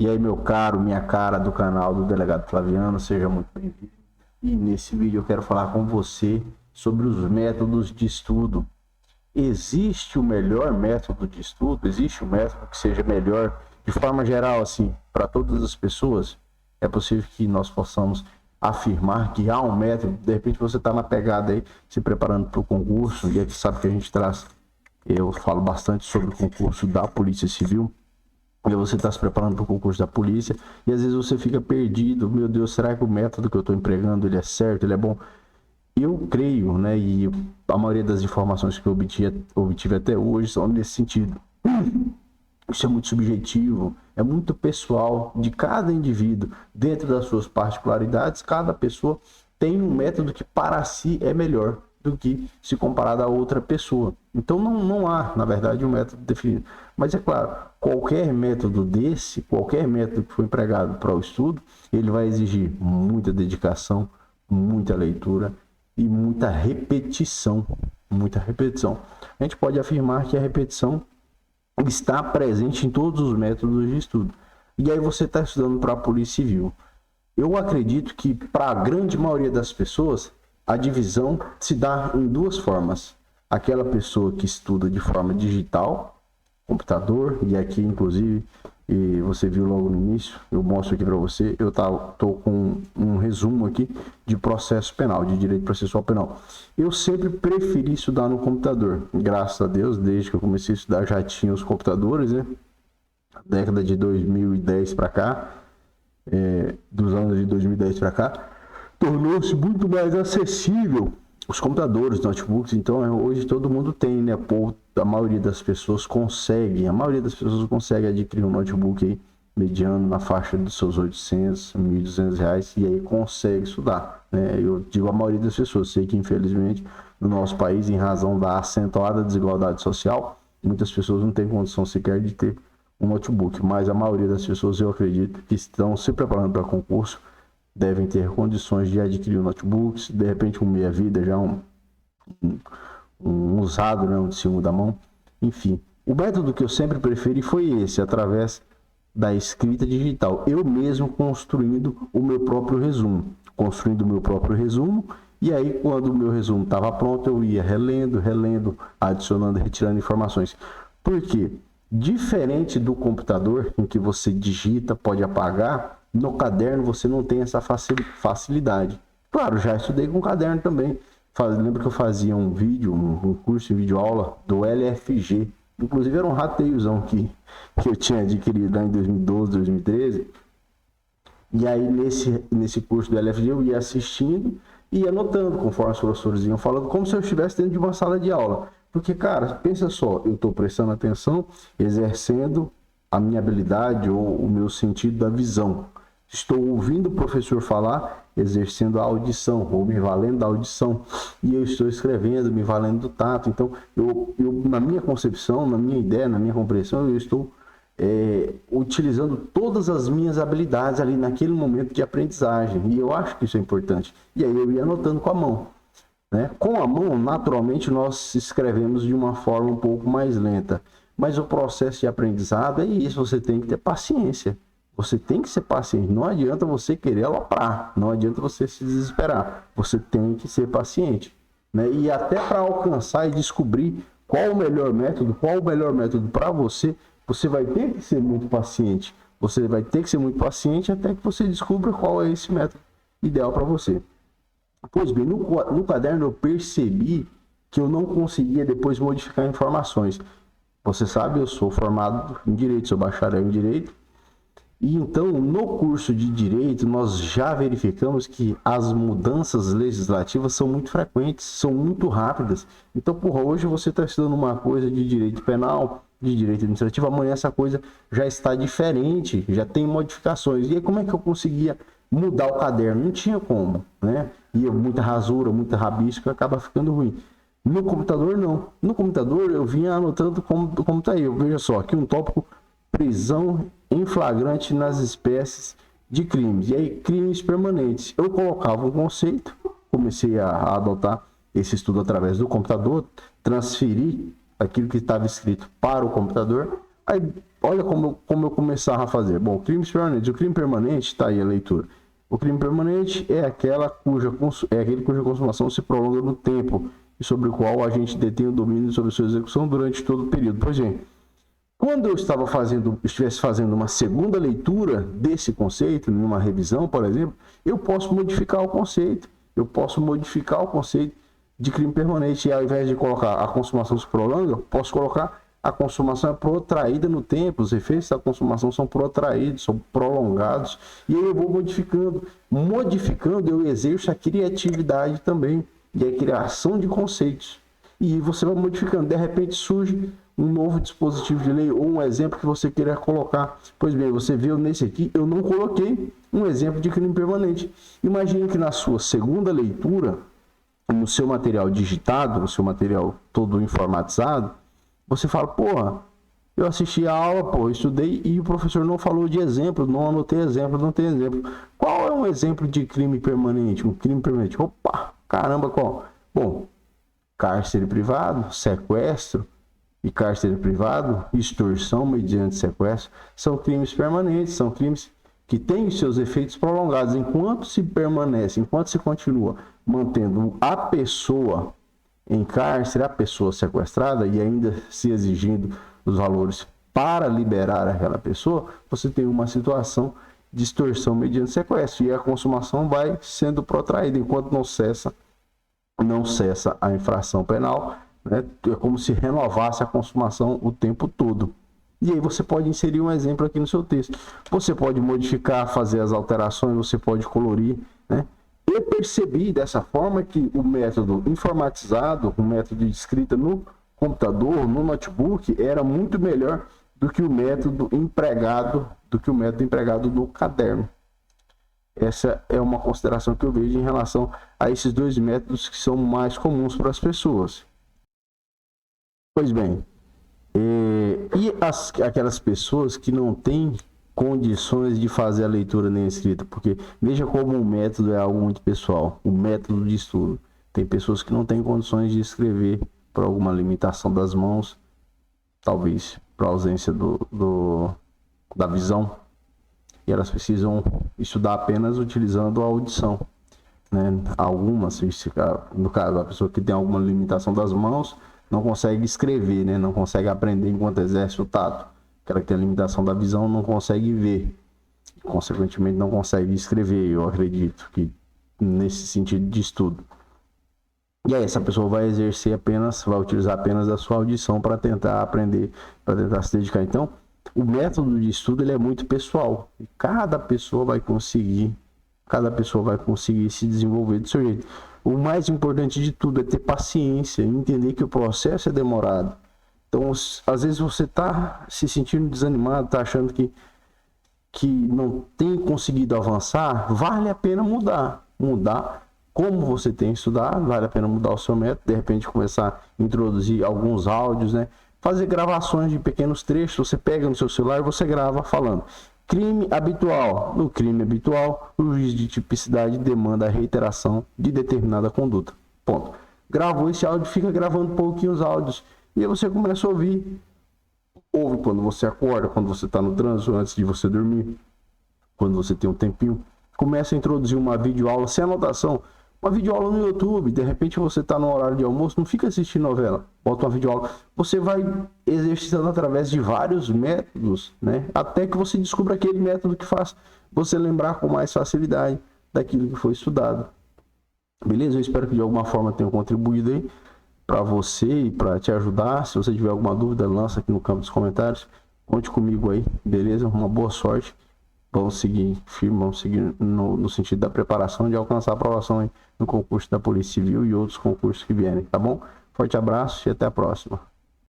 E aí, meu caro, minha cara do canal do Delegado Flaviano, seja muito bem-vindo. E nesse vídeo eu quero falar com você sobre os métodos de estudo. Existe o melhor método de estudo? Existe um método que seja melhor de forma geral, assim, para todas as pessoas? É possível que nós possamos afirmar que há um método. De repente você está na pegada aí, se preparando para o concurso, e aqui sabe que a gente traz, eu falo bastante sobre o concurso da Polícia Civil. E você está se preparando para o concurso da polícia e às vezes você fica perdido. Meu Deus, será que o método que eu estou empregando ele é certo, ele é bom? Eu creio, né? E a maioria das informações que eu obtive até hoje são nesse sentido. Isso é muito subjetivo, é muito pessoal de cada indivíduo, dentro das suas particularidades. Cada pessoa tem um método que para si é melhor do que se comparado a outra pessoa. Então não há, na verdade, um método definido. Mas é claro, qualquer método desse, qualquer método que for empregado para o estudo, ele vai exigir muita dedicação, muita leitura e muita repetição. Muita repetição. A gente pode afirmar que a repetição está presente em todos os métodos de estudo. E aí você está estudando para a Polícia Civil. Eu acredito que para a grande maioria das pessoas, a divisão se dá em duas formas. Aquela pessoa que estuda de forma digital, computador, e aqui inclusive, e você viu logo no início, eu mostro aqui para você, eu estou com um resumo aqui de processo penal, de direito processual penal. Eu sempre preferi estudar no computador, graças a Deus, desde que eu comecei a estudar já tinha os computadores, né? Década de 2010 para cá, dos anos de 2010 para cá, tornou-se muito mais acessível os computadores, notebooks. Então hoje todo mundo tem, né? A maioria das pessoas consegue adquirir um notebook aí, mediano na faixa dos seus 800, 1.200 reais, e aí consegue estudar, né? Eu digo a maioria das pessoas, sei que infelizmente no nosso país, em razão da acentuada desigualdade social, muitas pessoas não têm condição sequer de ter um notebook, mas a maioria das pessoas, eu acredito, que estão se preparando para concurso, devem ter condições de adquirir um notebook, de repente um meia-vida, já um usado, né, um de segunda mão. Enfim, o método que eu sempre preferi foi esse, através da escrita digital. Eu mesmo construindo o meu próprio resumo. E aí quando o meu resumo estava pronto, eu ia relendo, adicionando, retirando informações. Por quê? Diferente do computador, em que você digita, pode apagar, no caderno você não tem essa facilidade. Claro, já estudei com caderno também. Lembro que eu fazia um vídeo, um curso de videoaula do LFG. Inclusive era um rateiozão que eu tinha adquirido lá em 2012, 2013. E aí nesse curso do LFG eu ia assistindo e ia anotando, conforme os professores iam falando, como se eu estivesse dentro de uma sala de aula. Porque, cara, pensa só, eu estou prestando atenção, exercendo a minha habilidade ou o meu sentido da visão. Estou ouvindo o professor falar, exercendo a audição, ou me valendo da audição. E eu estou escrevendo, me valendo do tato. Então, eu na minha concepção, na minha ideia, na minha compreensão, eu estou utilizando todas as minhas habilidades ali naquele momento de aprendizagem. E eu acho que isso é importante. E aí eu ia anotando com a mão, né? Com a mão, naturalmente, nós escrevemos de uma forma um pouco mais lenta. Mas o processo de aprendizado é isso, você tem que ter paciência. Você tem que ser paciente. Não adianta você querer aloprar, não adianta você se desesperar. Você tem que ser paciente, né? E até para alcançar e descobrir qual o melhor método para você, você vai ter que ser muito paciente. Você vai ter que ser muito paciente até que você descubra qual é esse método ideal para você. Pois bem, no caderno eu percebi que eu não conseguia depois modificar informações. Você sabe, eu sou formado em Direito, sou bacharel em Direito. E então, no curso de Direito, nós já verificamos que as mudanças legislativas são muito frequentes, são muito rápidas. Então, hoje você está estudando uma coisa de Direito Penal, de Direito Administrativo, amanhã essa coisa já está diferente, já tem modificações. E aí, como é que eu conseguia mudar o caderno? Não tinha como, né? E muita rasura, muita rabisco, acaba ficando ruim. No computador, não. No computador, eu vinha anotando como tá aí. Veja só, aqui um tópico: prisão em flagrante nas espécies de crimes. E aí, crimes permanentes. Eu colocava um conceito, comecei a adotar esse estudo através do computador, transferi aquilo que estava escrito para o computador. Aí, olha como eu começava a fazer. Bom, crimes permanentes. O crime permanente, está aí a leitura. O crime permanente é aquele cuja consumação se prolonga no tempo e sobre o qual a gente detém o domínio sobre sua execução durante todo o período. Pois bem, quando eu estivesse fazendo uma segunda leitura desse conceito, numa revisão, por exemplo, eu posso modificar o conceito. Eu posso modificar o conceito de crime permanente e ao invés de colocar a consumação se prolonga, eu posso colocar a consumação é protraída no tempo, os efeitos da consumação são protraídos, são prolongados, e aí eu vou modificando. Modificando, eu exerço a criatividade também, e a criação de conceitos. E você vai modificando, de repente surge um novo dispositivo de lei, ou um exemplo que você queira colocar. Pois bem, você viu nesse aqui, eu não coloquei um exemplo de crime permanente. Imagine que na sua segunda leitura, no seu material digitado, no seu material todo informatizado, você fala, porra, eu assisti a aula, pô, estudei e o professor não falou de exemplo, não anotei exemplo, não tem exemplo. Qual é um exemplo de crime permanente? Um crime permanente. Opa, caramba, qual? Bom, cárcere privado, sequestro e cárcere privado, extorsão mediante sequestro, são crimes permanentes, são crimes que têm os seus efeitos prolongados. Enquanto se permanece, enquanto se continua mantendo a pessoa em cárcere, a pessoa sequestrada e ainda se exigindo os valores para liberar aquela pessoa, você tem uma situação de extorsão mediante sequestro e a consumação vai sendo protraída enquanto não cessa a infração penal, né? É como se renovasse a consumação o tempo todo. E aí você pode inserir um exemplo aqui no seu texto. Você pode modificar, fazer as alterações, você pode colorir, né? Eu percebi dessa forma que o método informatizado, o método de escrita no computador, no notebook, era muito melhor do que o método empregado, no caderno. Essa é uma consideração que eu vejo em relação a esses dois métodos que são mais comuns para as pessoas. Pois bem, aquelas pessoas que não têm condições de fazer a leitura nem a escrita, porque veja como o método é algo muito pessoal, o método de estudo. Tem pessoas que não têm condições de escrever por alguma limitação das mãos, talvez por ausência da visão, e elas precisam estudar apenas utilizando a audição, né? Algumas, no caso, a pessoa que tem alguma limitação das mãos não consegue escrever, né? Não consegue aprender enquanto exerce o tato. Aquela que tem a limitação da visão não consegue ver, consequentemente não consegue escrever, eu acredito que nesse sentido de estudo. E aí essa pessoa vai utilizar apenas a sua audição para tentar aprender, para tentar se dedicar. Então, o método de estudo ele é muito pessoal. E cada pessoa vai conseguir se desenvolver do seu jeito. O mais importante de tudo é ter paciência, entender que o processo é demorado. Então, às vezes você está se sentindo desanimado, está achando que não tem conseguido avançar, vale a pena mudar como você tem estudado, vale a pena mudar o seu método, de repente começar a introduzir alguns áudios, né? Fazer gravações de pequenos trechos, você pega no seu celular e você grava falando. Crime habitual. No crime habitual, o juiz de tipicidade demanda a reiteração de determinada conduta. Ponto. Gravou esse áudio, fica gravando pouquinhos áudios. E aí você começa a ouvir. Ouve quando você acorda, quando você está no trânsito, antes de você dormir, quando você tem um tempinho. Começa a introduzir uma videoaula sem anotação. Uma videoaula no YouTube. De repente você está no horário de almoço, não fica assistindo novela. Bota uma videoaula. Você vai exercitando através de vários métodos, né? Até que você descubra aquele método que faz você lembrar com mais facilidade daquilo que foi estudado. Beleza? Eu espero que de alguma forma tenha contribuído aí para você e para te ajudar. Se você tiver alguma dúvida, lança aqui no campo dos comentários. Conte comigo aí, beleza? Uma boa sorte. Vamos seguir firme, vamos seguir no sentido da preparação de alcançar a aprovação aí no concurso da Polícia Civil e outros concursos que vierem, tá bom? Forte abraço e até a próxima.